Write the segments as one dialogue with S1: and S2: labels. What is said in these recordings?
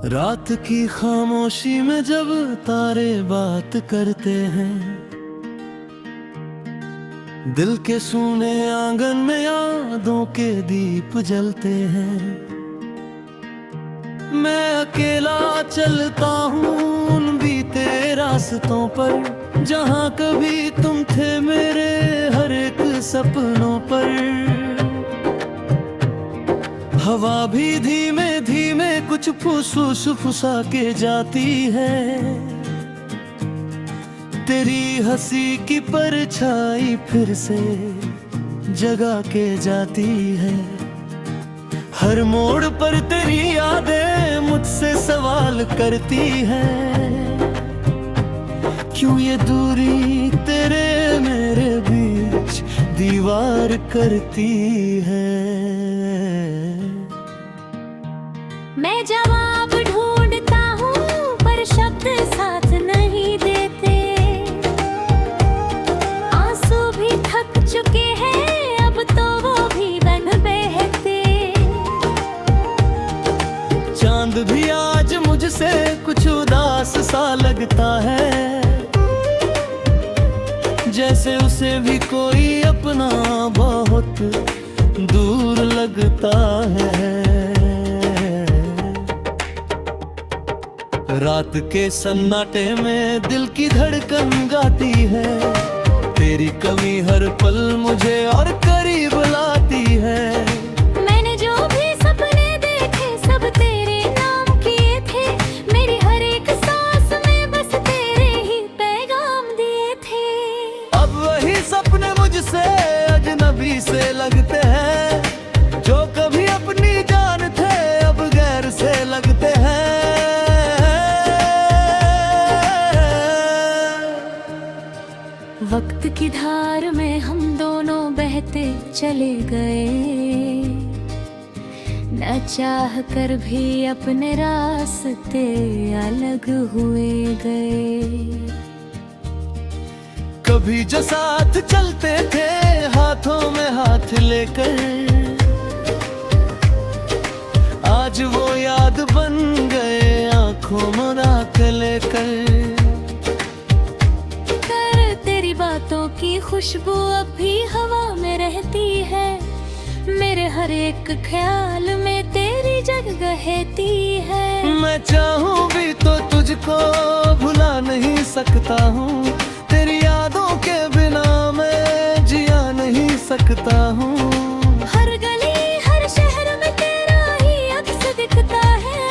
S1: रात की खामोशी में जब तारे बात करते हैं, दिल के सूने आंगन में यादों के दीप जलते हैं। मैं अकेला चलता हूँ उन बीते रास्तों पर, जहाँ कभी तुम थे मेरे हर एक सपनों पर। हवा भी धीमे धीमे कुछ फुसफुस फुसा के जाती है, तेरी हंसी की परछाई फिर से जगा के जाती है। हर मोड़ पर तेरी यादें मुझसे सवाल करती हैं, क्यों ये दूरी तेरे मेरे बीच दीवार करती है।
S2: मैं जवाब ढूंढता हूँ पर शब्द साथ नहीं देते। आंसू भी थक चुके हैं अब तो वो भी बन बहते।
S1: चांद भी आज मुझसे कुछ उदास सा लगता है, जैसे उसे भी कोई अपना बहुत दूर लगता है। रात के सन्नाटे में दिल की धड़कन गाती है, तेरी कमी हर पल मुझे और करीब लाती है।
S2: मैंने जो भी सपने देखे सब तेरे नाम किए थे, मेरी हर एक सांस में बस तेरे ही पैगाम दिए थे।
S1: अब वही सपने मुझसे अजनबी से लगते हैं, जो कभी अपनी जान थे अब गैर से लगते हैं।
S2: वक्त की धार में हम दोनों बहते चले गए, न चाह कर भी अपने रास्ते अलग हुए गए।
S1: कभी जो साथ चलते थे हाथों में हाथ लेकर, आज वो याद बन गए आंखों में राख लेकर।
S2: बातों की खुशबू अब भी हवा में रहती है, मेरे हर एक ख्याल में तेरी जगह रहती है।
S1: मैं चाहूँ भी तो तुझको भुला नहीं सकता हूँ, तेरी यादों के बिना मैं जिया नहीं सकता हूँ।
S2: हर गली हर शहर में तेरा ही अक्स दिखता है,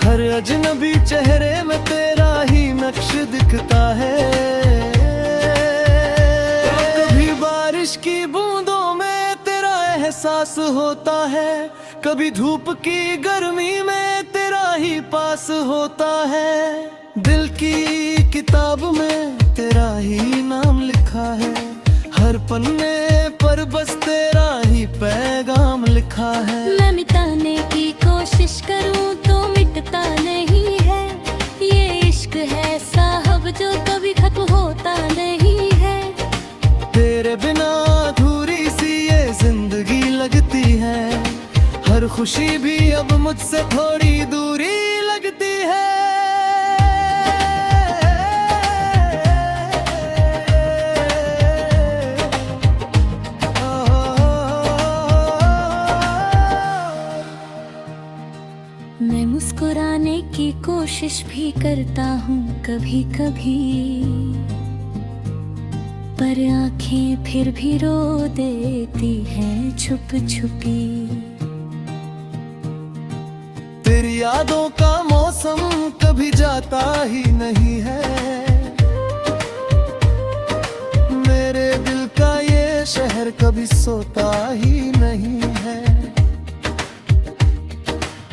S1: हर अजनबी चेहरे में तेरा ही नक्श दिखता है। बारिश की बूंदों में तेरा एहसास होता है, कभी धूप की गर्मी में तेरा ही पास होता है। दिल की किताब में तेरा ही नाम लिखा है, हर पन्ने पर बस तेरा ही पैगाम लिखा है।
S2: मैं मिटाने की कोशिश करूं तो मिटता नहीं है, ये इश्क है साहब जो कभी खत्म होता नहीं है।
S1: तेरे बिना अधूरी सी ये जिंदगी लगती है, हर खुशी भी अब मुझसे थोड़ी दूरी लगती है।
S2: मैं मुस्कुराने की कोशिश भी करता हूँ कभी कभी, पर आंखें फिर भी रो देती हैं छुप छुपी।
S1: तेरी यादों का मौसम कभी जाता ही नहीं है, मेरे दिल का ये शहर कभी सोता ही नहीं है।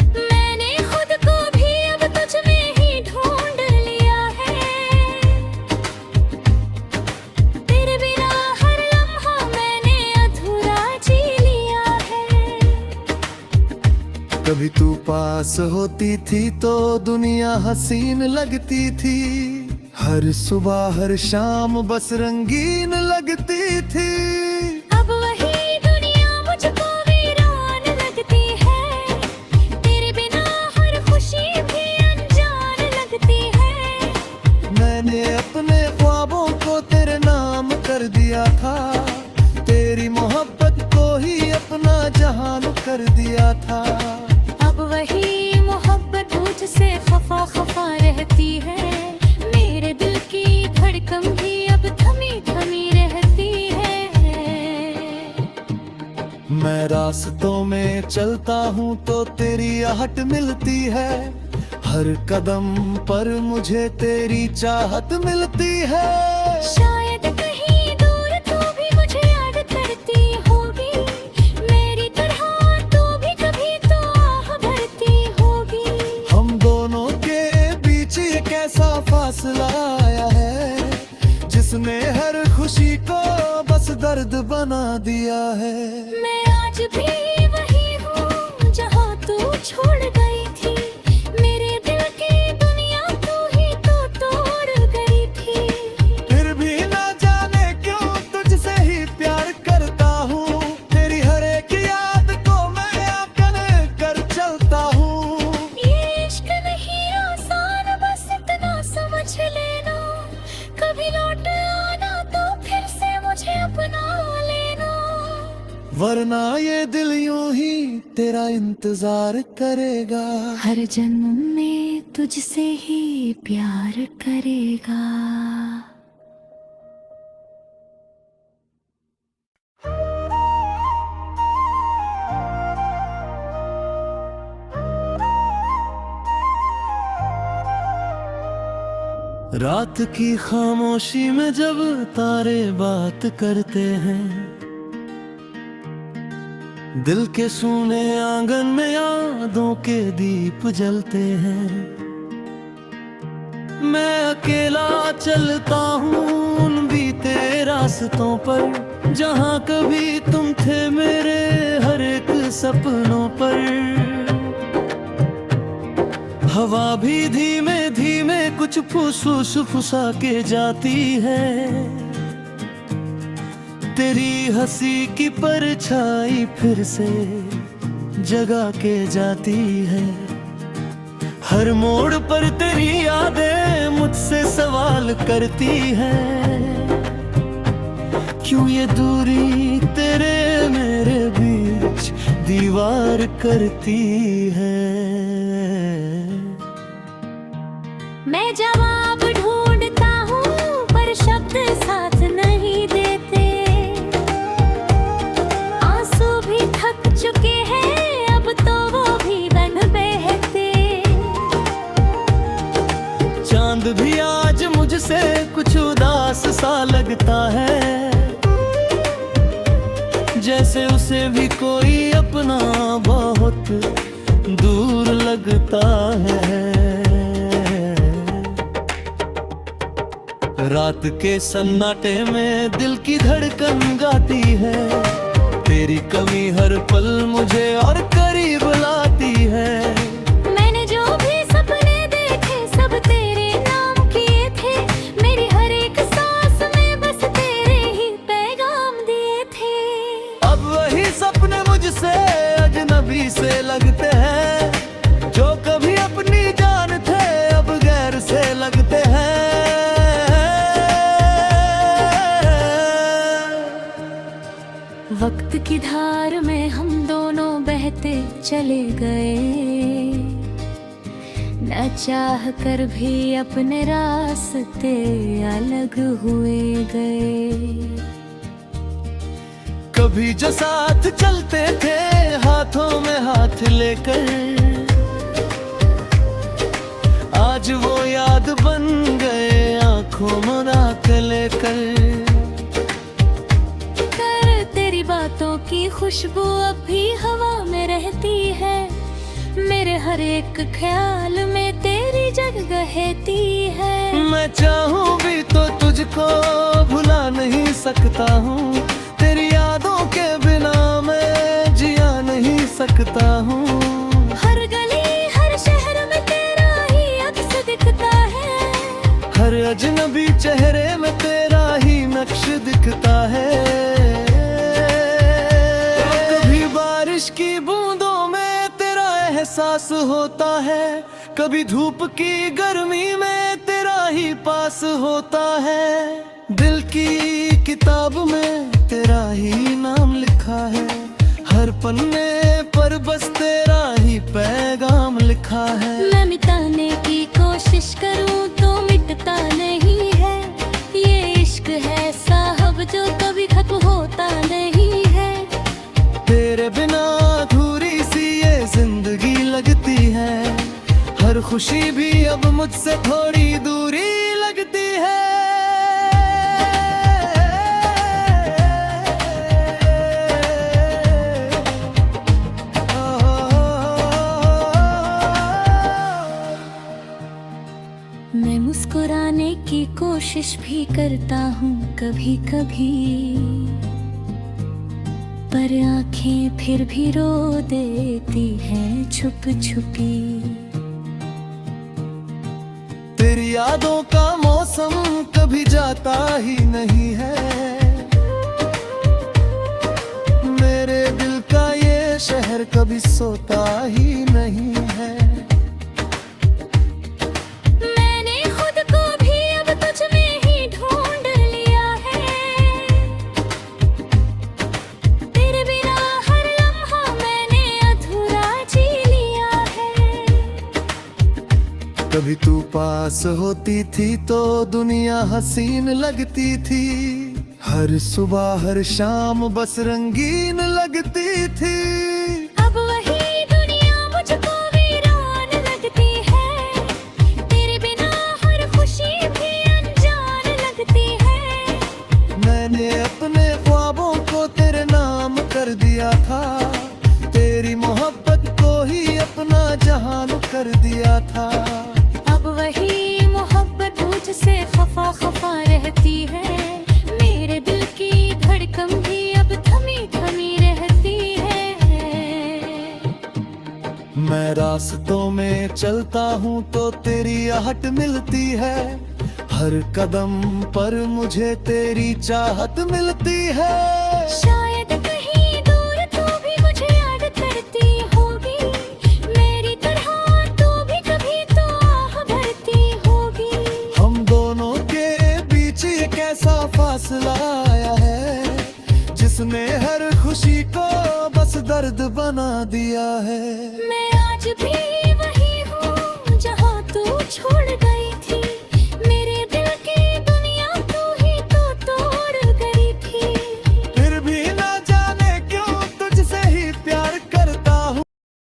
S2: मैंने खुद को भी अब तुझ में ही ढूंढ लिया है, तेरे बिना हर लम्हा मैंने अधूरा जी लिया है।
S1: कभी तू पास होती थी तो दुनिया हसीन लगती थी, हर सुबह हर शाम बस रंगीन लगती थी।
S2: अब वही दुनिया मुझको वीरान लगती है, तेरे बिना हर खुशी भी
S1: रास्तों में चलता हूँ तो तेरी आहट मिलती है, हर कदम पर मुझे तेरी चाहत मिलती है।
S2: शायद कहीं दूर तू भी मुझे याद करती होगी, मेरी तरह तू भी कभी तो आह भरती होगी।
S1: हम दोनों के बीच एक ऐसा फासला आया है, जिसने हर खुशी को बस दर्द बना दिया है।
S2: मैं आज भी वही हूँ जहाँ तू छोड़ गई थी, मेरे दिल की दुनिया तू ही तो तोड़ गई थी।
S1: फिर भी ना जाने क्यों तुझसे ही प्यार करता हूँ, तेरी हर एक याद को मैं अपने कर चलता हूँ।
S2: ये इश्क नहीं आसान, बस इतना समझ लेना, कभी लौट आना तो फिर से मुझे अपना लेना।
S1: वरना ये दिल यूं ही तेरा इंतजार करेगा,
S2: हर जन्म में तुझसे ही प्यार करेगा।
S1: रात की खामोशी में जब तारे बात करते हैं, दिल के सूने आंगन में यादों के दीप जलते हैं। मैं अकेला चलता हूँ उन बीते रास्तों पर, जहाँ कभी तुम थे मेरे हर एक सपनों पर। हवा भी धीमे धीमे कुछ फुसफुस फुसा के जाती है, तेरी हंसी की परछाई फिर से जगा के जाती है। हर मोड़ पर तेरी यादें मुझसे सवाल करती हैं, क्यों ये दूरी तेरे मेरे बीच दीवार करती है।
S2: मैं जवाब ढूंढता हूँ पर शब्द साथ नहीं देते, आंसू भी थक चुके हैं अब तो वो भी बन बहते।
S1: चांद भी आज मुझसे कुछ उदास सा लगता है, जैसे उसे भी कोई अपना बहुत दूर लगता है। रात के सन्नाटे में दिल की धड़कन गाती है, तेरी कमी हर पल मुझे और करीब लाती है।
S2: मैंने जो भी सपने देखे सब तेरे नाम किए थे, मेरी हर एक सांस में बस तेरे ही पैगाम दिए थे।
S1: अब वही सपने मुझसे अजनबी से लगते हैं, जो कभी अपनी जान थे अब गैर से लगते हैं।
S2: वक्त की धार में हम दोनों बहते चले गए, न चाह कर भी अपने रास्ते अलग हुए गए।
S1: कभी जो साथ चलते थे हाथों में हाथ लेकर, आज वो याद बन गए आंखों में आंख लेकर।
S2: तेरी बातों की खुशबू अब भी हवा में रहती है, मेरे हर एक ख्याल में तेरी जगह रहती है।
S1: मैं चाहूँ भी तो तुझको भुला नहीं सकता हूँ, तेरी यादों के बिना मैं जिया नहीं सकता हूँ।
S2: हर गली हर शहर में तेरा ही अक्स दिखता है,
S1: हर अजनबी चेहरे में तेरा ही नक्श दिखता है। कभी बारिश की बूंदों में तेरा एहसास होता है, कभी धूप की गर्मी में तेरा ही पास होता है। दिल की किताब में तेरा ही नाम लिखा है, हर पन्ने पर बस तेरा ही पैगाम लिखा है।
S2: मैं मिटाने की कोशिश करूं तो मिटता नहीं है, ये इश्क है साहब जो कभी खत्म होता नहीं है।
S1: तेरे बिना खुशी भी अब मुझसे थोड़ी दूरी लगती है।
S2: मैं मुस्कुराने की कोशिश भी करता हूँ कभी कभी, पर आंखें फिर भी रो देती हैं छुप छुपी।
S1: तेरी यादों का मौसम कभी जाता ही नहीं है, मेरे दिल का ये शहर कभी सोता ही नहीं है।
S2: मैंने खुद को भी अब तुझ में ही ढूंढ लिया है, तेरे बिना हर लम्हा मैंने अधूरा जी लिया है।
S1: कभी तू पास होती थी तो दुनिया हसीन लगती थी, हर सुबह हर शाम बस रंगीन लगती थी।
S2: अब वही दुनिया मुझको वीरान लगती है, तेरे बिना हर खुशी भी अनजान लगती है।
S1: मैंने अपने ख्वाबों को तेरे नाम कर दिया था, तेरी मोहब्बत को ही अपना जहान कर दिया था।
S2: अब वही मोहब्बत मुझसे खफा खफा रहती है, मेरे दिल की धड़कन भी अब थमी थमी रहती है।
S1: मैं रास्तों में चलता हूँ तो तेरी आहट मिलती है, हर कदम पर मुझे तेरी चाहत मिलती है।
S2: शायद कहीं दूर तू भी मुझे याद करती होगी, मेरी तरह तू भी कभी तो आह भरती होगी।
S1: हम दोनों के बीच एक ऐसा फासला आया है, जिसने हर खुशी को बस दर्द बना दिया है।
S2: मैं आज भी वही हूँ जहाँ तू छोड़ गई थी।